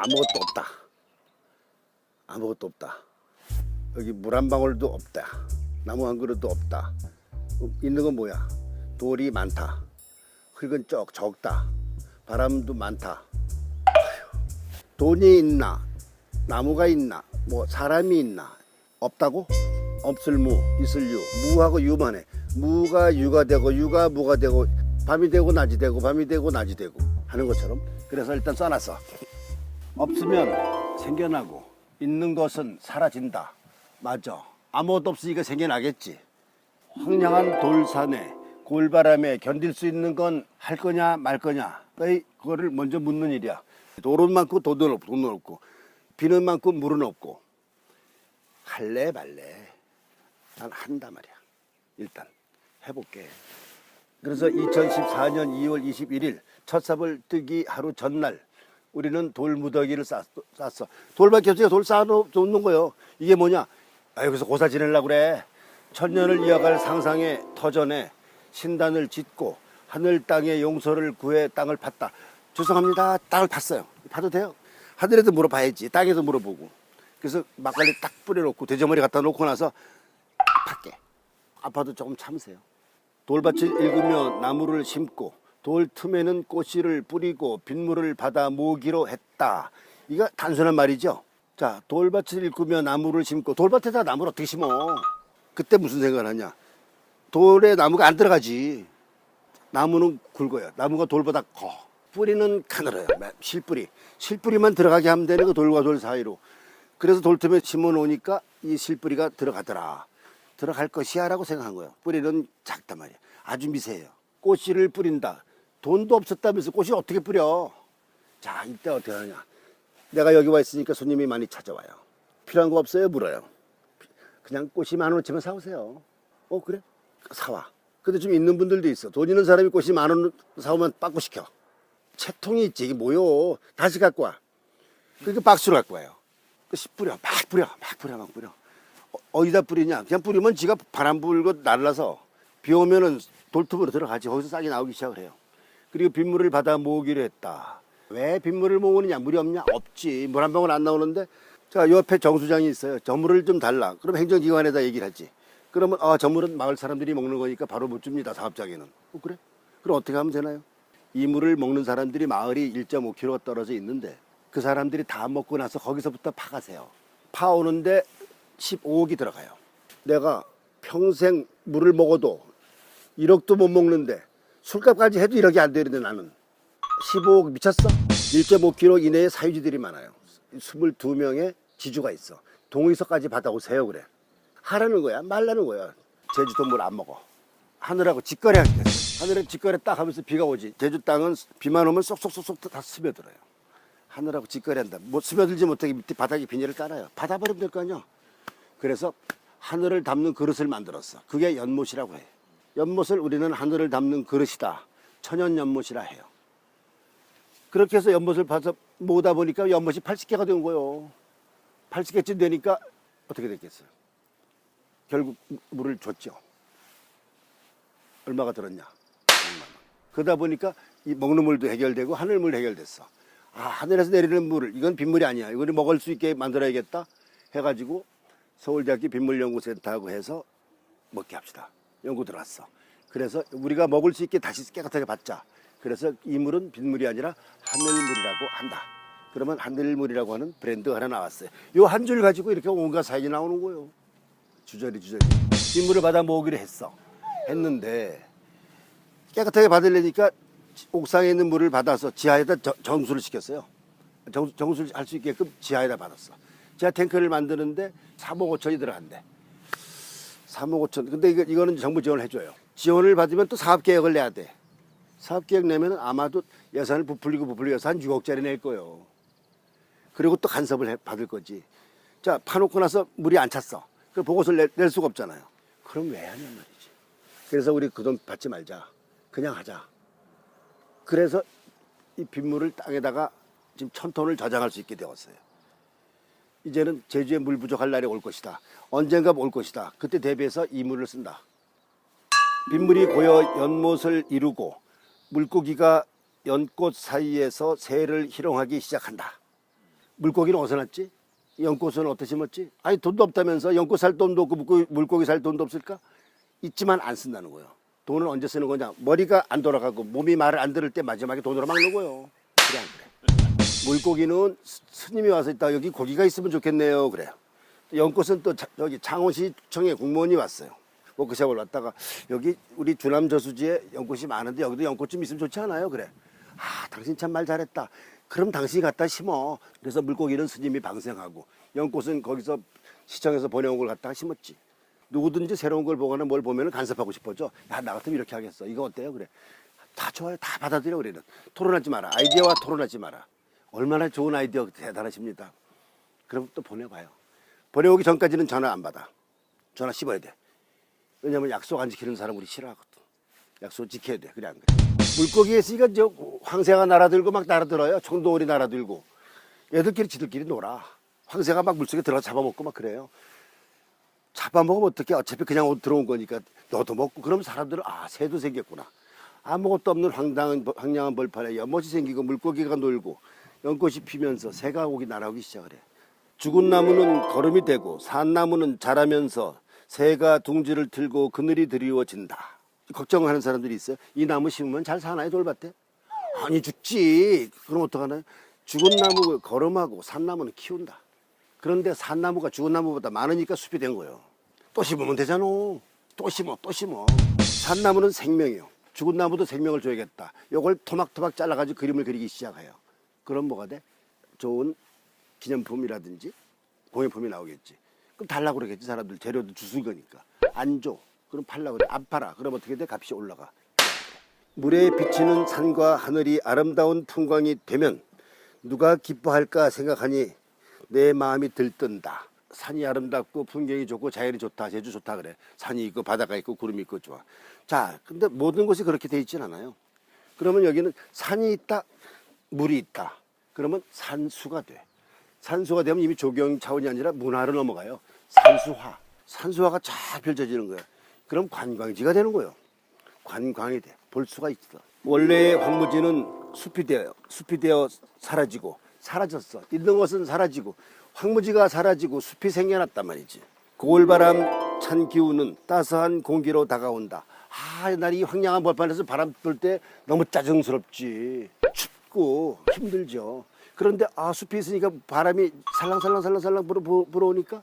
아무것도 없다. 아무것도 없다. 여기 물 한 방울도 없다. 나무 한 그릇도 없다. 있는 건 뭐야? 돌이 많다. 흙은 적다. 바람도 많다. 돈이 있나? 나무가 있나? 뭐 사람이 있나? 없다고? 없을 무, 있을 유. 무하고 유만 해. 무가 유가 되고 유가 무가 되고 밤이 되고 낮이 되고 밤이 되고 낮이 되고 하는 것처럼. 그래서 일단 써놨어. 없으면 생겨나고 있는 것은 사라진다. 맞아. 아무것도 없으니까 생겨나겠지. 황량한 돌산에 골바람에 견딜 수 있는 건 할 거냐 말 거냐. 그거를 먼저 묻는 일이야. 돌은 많고 돈은 없고 비는 많고 물은 없고 할래 말래. 난 한다 말이야. 일단 해볼게. 그래서 2014년 2월 21일 첫 삽을 뜨기 하루 전날 우리는 돌무더기를 쌌어. 돌밖에 없으니까 돌 쌓아놓는 거예요. 이게 뭐냐? 여기서 고사 지내려고 그래. 천년을 이어갈 상상의 터전에 신단을 짓고 하늘 땅의 용서를 구해 땅을 팠다. 죄송합니다. 땅을 팠어요. 파도 돼요? 하늘에도 물어봐야지. 땅에도 물어보고. 그래서 막걸리 딱 뿌려놓고 대저머리 갖다 놓고 나서 팠게. 아파도 조금 참으세요. 돌밭을 일구며 나무를 심고 돌 틈에는 꽃씨를 뿌리고 빗물을 받아 모으기로 했다. 이거 단순한 말이죠. 자, 돌밭을 일구며 나무를 심고 돌밭에다 나무를 어떻게 심어? 그때 무슨 생각을 하냐? 돌에 나무가 안 들어가지. 나무는 굵어요. 나무가 돌보다 커. 뿌리는 가늘어요. 실뿌리만 들어가게 하면 되는 거 돌과 돌 사이로. 그래서 돌 틈에 심어 놓으니까 이 실뿌리가 들어가더라. 들어갈 것이야 라고 생각한 거예요. 뿌리는 작단 말이야. 아주 미세해요. 꽃씨를 뿌린다. 돈도 없었다면서 꽃이 어떻게 뿌려? 자, 이때 어떻게 하냐? 내가 여기 와 있으니까 손님이 많이 찾아와요. 필요한 거 없어요? 물어요. 그냥 꽃이 10,000원치만 사오세요. 그래? 사와. 근데 좀 있는 분들도 있어. 돈 있는 사람이 꽃이 10,000원 사오면 빠꾸 시켜. 채통이 있지. 이게 뭐요? 다시 갖고 와. 그러니까 박스로 갖고 와요. 뿌려. 막 뿌려. 어디다 뿌리냐? 그냥 뿌리면 지가 바람 불고 날라서 비 오면은 돌톱으로 들어가지. 거기서 싹이 나오기 시작을 해요. 그리고 빗물을 받아 모으기로 했다. 왜 빗물을 모으느냐? 물이 없냐? 없지. 물 한 방울 안 나오는데. 자, 옆에 정수장이 있어요. 저 물을 좀 달라. 그럼 행정기관에다 얘기를 하지. 그러면 저 물은 마을 사람들이 먹는 거니까 바로 못 줍니다. 사업장에는. 그래? 그럼 어떻게 하면 되나요? 이 물을 먹는 사람들이 마을이 1.5km 떨어져 있는데 그 사람들이 다 먹고 나서 거기서부터 파가세요. 파오는데 15억이 들어가요. 내가 평생 물을 먹어도 1억도 못 먹는데 술값까지 해도 1억이 안 되는데 나는 15억 미쳤어? 1.5km 이내에 사유지들이 많아요. 22명의 지주가 있어. 동의서까지 받아오세요 그래. 하라는 거야 말라는 거야. 제주도 물 안 먹어. 하늘하고 직거래 하겠어. 하늘에 직거래 딱 하면서 비가 오지. 제주 땅은 비만 오면 쏙쏙쏙쏙 다 스며들어요. 하늘하고 직거래한다. 뭐 스며들지 못하게 밑에 바닥에 비닐을 깔아요. 받아버리면 될 거 아니야. 그래서 하늘을 담는 그릇을 만들었어. 그게 연못이라고 해. 연못을 우리는 하늘을 담는 그릇이다. 천연연못이라 해요. 그렇게 해서 연못을 봐서 모으다 보니까 연못이 80개가 된 거예요. 80개쯤 되니까 어떻게 됐겠어요? 결국 물을 줬죠. 얼마가 들었냐? 100만 원. 그러다 보니까 이 먹는 물도 해결되고 하늘물 해결됐어. 하늘에서 내리는 물을, 이건 빗물이 아니야. 이거를 먹을 수 있게 만들어야겠다 해가지고 서울대학교 빗물연구센터하고 해서 먹게 합시다. 연구 들어왔어. 그래서 우리가 먹을 수 있게 다시 깨끗하게 받자. 그래서 이 물은 빗물이 아니라 하늘물이라고 한다. 그러면 하늘물이라고 하는 브랜드가 하나 나왔어요. 요 한 줄 가지고 이렇게 온갖 사연이 나오는 거예요. 주저리. 빗물을 받아 모으기로 했는데 깨끗하게 받으려니까 옥상에 있는 물을 받아서 지하에다 정수를 시켰어요. 정수를 할 수 있게끔 지하에다 받았어. 지하 탱크를 만드는데 3억 5천이 들어간대. 3억 5천. 근데 이거는 정부 지원을 해줘요. 지원을 받으면 또 사업계획을 내야 돼. 사업계획 내면 아마도 예산을 부풀리고 해서 한 6억짜리 낼 거예요. 그리고 또 간섭을 받을 거지. 자, 파놓고 나서 물이 안 찼어. 그 보고서를 낼 수가 없잖아요. 그럼 왜 하냔 말이지. 그래서 우리 그 돈 받지 말자. 그냥 하자. 그래서 이 빗물을 땅에다가 지금 1,000톤을 저장할 수 있게 되었어요. 이제는 제주에 물 부족할 날이 올 것이다. 언젠가 올 것이다. 그때 대비해서 이 물을 쓴다. 빗물이 고여 연못을 이루고 물고기가 연꽃 사이에서 새를 희롱하기 시작한다. 물고기는 어디서 났지? 연꽃은 어디서 심었지? 아니 돈도 없다면서 연꽃 살 돈도 없고 물고기 살 돈도 없을까? 있지만 안 쓴다는 거예요. 돈을 언제 쓰는 거냐? 머리가 안 돌아가고 몸이 말을 안 들을 때 마지막에 돈으로 막는 거예요. 그래 안 그래? 물고기는 스님이 와서 있다 여기 고기가 있으면 좋겠네요. 그래요. 연꽃은 또 여기 창원시청에 공무원이 왔어요. 워크숍을 왔다가 여기 우리 주남 저수지에 연꽃이 많은데 여기도 연꽃 좀 있으면 좋지 않아요? 그래. 아 당신 참 말 잘했다. 그럼 당신이 갖다 심어. 그래서 물고기는 스님이 방생하고 연꽃은 거기서 시청에서 보내온 걸 갖다가 심었지. 누구든지 새로운 걸 보거나 뭘 보면 간섭하고 싶어져. 야, 나 같으면 이렇게 하겠어. 이거 어때요? 그래. 다 좋아요. 다 받아들여. 그래는. 토론하지 마라. 아이디어와 토론하지 마라. 얼마나 좋은 아이디어 대단하십니다. 그럼 또 보내봐요. 보내오기 전까지는 전화 안 받아. 전화 씹어야 돼. 왜냐면 약속 안 지키는 사람 우리 싫어하거든. 약속 지켜야 돼. 그래 안 그래? 물고기에 있으니까 저 황새가 날아들고 막 날아들어요. 청동오리 날아들고. 얘들끼리 지들끼리 놀아. 황새가 막 물속에 들어가 잡아먹고 막 그래요. 잡아먹으면 어떡해. 어차피 그냥 들어온 거니까 너도 먹고. 그럼 사람들은 아 새도 생겼구나. 아무것도 없는 황량한 벌판에 연못이 생기고 물고기가 놀고 연꽃이 피면서 새가 오기 날아오기 시작을 해. 죽은 나무는 거름이 되고 산 나무는 자라면서 새가 둥지를 틀고 그늘이 드리워진다. 걱정하는 사람들이 있어요. 이 나무 심으면 잘 사나요 돌밭에? 아니 죽지. 그럼 어떡하나요? 죽은 나무 거름하고 산나무는 키운다. 그런데 산나무가 죽은 나무보다 많으니까 숲이 된 거예요. 또 심으면 되잖아. 또 심어 또 심어. 산나무는 생명이요. 죽은 나무도 생명을 줘야겠다. 요걸 토막토막 잘라가지고 그림을 그리기 시작해요. 그럼 뭐가 돼? 좋은 기념품이라든지 공예품이 나오겠지. 그럼 달라고 그러겠지. 사람들 재료도 주술 거니까. 안 줘. 그럼 팔라고 그래. 안 팔아. 그럼 어떻게 돼? 값이 올라가. 물에 비치는 산과 하늘이 아름다운 풍광이 되면 누가 기뻐할까 생각하니 내 마음이 들뜬다. 산이 아름답고 풍경이 좋고 자연이 좋다. 제주 좋다 그래. 산이 있고 바다가 있고 구름이 있고 좋아. 자, 근데 모든 곳이 그렇게 돼 있진 않아요. 그러면 여기는 산이 있다. 물이 있다. 그러면 산수가 돼. 산수가 되면 이미 조경 차원이 아니라 문화를 넘어가요. 산수화. 산수화가 쫙 펼쳐지는 거야. 그럼 관광지가 되는 거예요. 관광이 돼. 볼 수가 있어. 원래 황무지는 숲이 되어 사라지고 사라졌어. 있는 것은 사라지고 황무지가 사라지고 숲이 생겨났단 말이지. 고울바람 찬 기운은 따스한 공기로 다가온다. 아, 날 이 황량한 벌판에서 바람 불 때 너무 짜증스럽지. 춥고 힘들죠. 그런데 아 숲이 있으니까 바람이 살랑살랑 불어오니까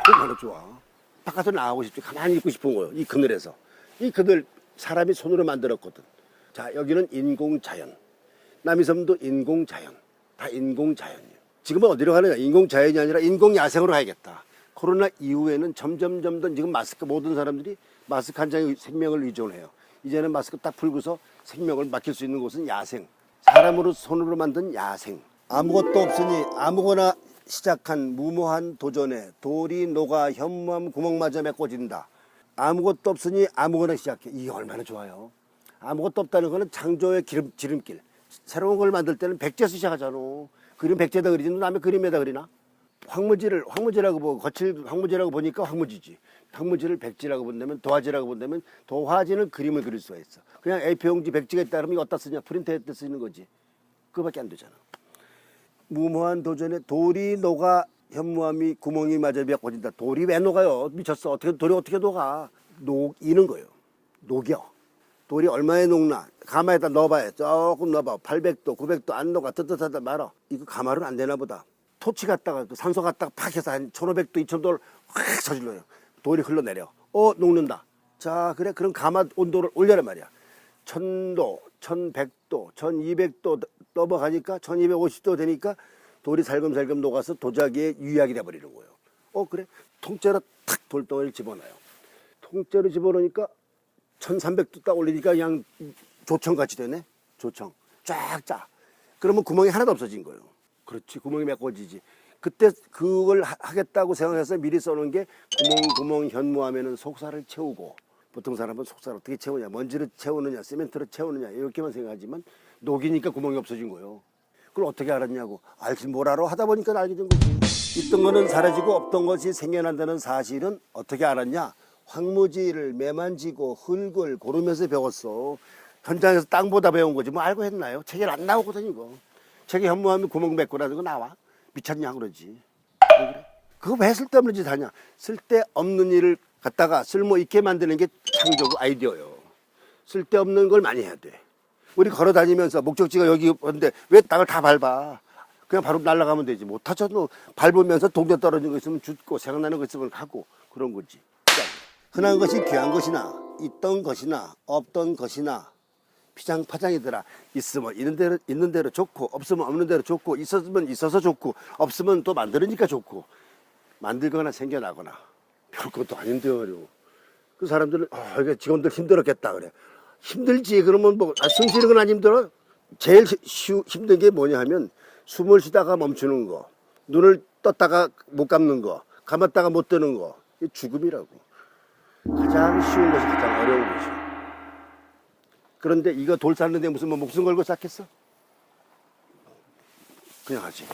얼마나 좋아. 바깥으로 나가고 싶지. 가만히 있고 싶은 거예요. 이 그늘에서. 이 그늘 사람이 손으로 만들었거든. 자, 여기는 인공자연. 남이섬도 인공자연. 다 인공자연이에요. 지금은 어디로 가느냐? 인공자연이 아니라 인공야생으로 가야겠다. 코로나 이후에는 점점 지금 마스크 모든 사람들이 마스크 한 장에 생명을 의존해요. 이제는 마스크 딱 풀고서 생명을 맡길 수 있는 곳은 야생. 사람으로 손으로 만든 야생. 아무것도 없으니 아무거나 시작한 무모한 도전에 돌이 녹아 현무암 구멍마저 메꿔진다. 아무것도 없으니 아무거나 시작해. 이게 얼마나 좋아요. 아무것도 없다는 거는 창조의 지름길. 새로운 걸 만들 때는 백제에서 시작하잖아. 그림 백제에다 그리지. 너 남의 그림에다 그리나? 황무지라고 보고 거칠 황무지라고 보니까 황무지지. 황무지를 백지라고 본다면 도화지라고 본다면 도화지는 그림을 그릴 수가 있어. 그냥 A4용지 백지가 있다 그러면 이거 어디다 쓰냐? 프린터에 쓰는 거지. 그거밖에 안 되잖아. 무모한 도전에 돌이 녹아 현무암이 구멍이 마저 메꿔진다. 돌이 왜 녹아요? 미쳤어. 돌이 어떻게 녹아? 녹이는 거예요. 녹여. 돌이 얼마에 녹나? 가마에다 넣어봐요. 조금 넣어봐. 800도, 900도 안 녹아. 뜨뜻하다 말아. 이거 가마로는 안 되나 보다. 토치 갖다가 산소 갖다가 팍 해서 한 1500도, 2000도를 확 저질러요. 돌이 흘러내려. 녹는다. 자, 그래. 그럼 가마 온도를 올려란 말이야. 1000도, 1100도, 1200도 넘어가니까 1250도 되니까 돌이 살금살금 녹아서 도자기에 유약이 돼버리는 거예요. 그래? 통째로 탁 돌덩이를 집어넣어요. 통째로 집어넣으니까 1300도 딱 올리니까 그냥 조청같이 되네. 조청. 쫙 짜. 그러면 구멍이 하나도 없어진 거예요. 그렇지. 구멍이 메꿔지지. 그때 그걸 하겠다고 생각해서 미리 써놓은 게 구멍 현무하면은 속살을 채우고, 보통 사람은 속살 어떻게 채우냐, 먼지를 채우느냐, 시멘트를 채우느냐 이렇게만 생각하지만 녹이니까 구멍이 없어진 거예요. 그걸 어떻게 알았냐고. 알지 뭘 알아? 하다 보니까 알게 된 거지. 있던 거는 사라지고 없던 것이 생겨난다는 사실은 어떻게 알았냐? 황무지를 매만지고 흙을 고르면서 배웠어. 현장에서 땅보다 배운 거지 뭐 알고 했나요? 책에 안 나오거든 이거. 책에 현무하면 구멍 메꾸라는 거 나와. 미쳤냐 그러지. 왜 그래? 그거 왜 쓸데없는 짓 하냐. 쓸데없는 일을 갖다가 쓸모 있게 만드는 게 창조고 아이디어예요. 쓸데없는 걸 많이 해야 돼. 우리 걸어 다니면서 목적지가 여기 온데 왜 땅을 다 밟아. 그냥 바로 날아가면 되지. 못하죠. 너 밟으면서 동전 떨어진 거 있으면 죽고 생각나는 거 있으면 가고 그런 거지. 그러니까 흔한 것이 귀한 것이나 있던 것이나 없던 것이나 피장파장이더라. 있으면 있는 대로 좋고 없으면 없는 대로 좋고 있었으면 있어서 좋고 없으면 또 만들으니까 좋고 만들거나 생겨나거나 별것도 아닌데요. 그 사람들은 이게 직원들 힘들었겠다 그래. 힘들지. 그러면 뭐 숨 쉬는 건 안 힘들어? 제일 힘든 게 뭐냐 하면 숨을 쉬다가 멈추는 거, 눈을 떴다가 못 감는 거, 감았다가 못 뜨는 거. 이게 죽음이라고. 가장 쉬운 것이 가장 어려운 것이. 그런데 이거 돌 쌓는데 무슨 뭐 목숨 걸고 쌓겠어? 그냥 하지.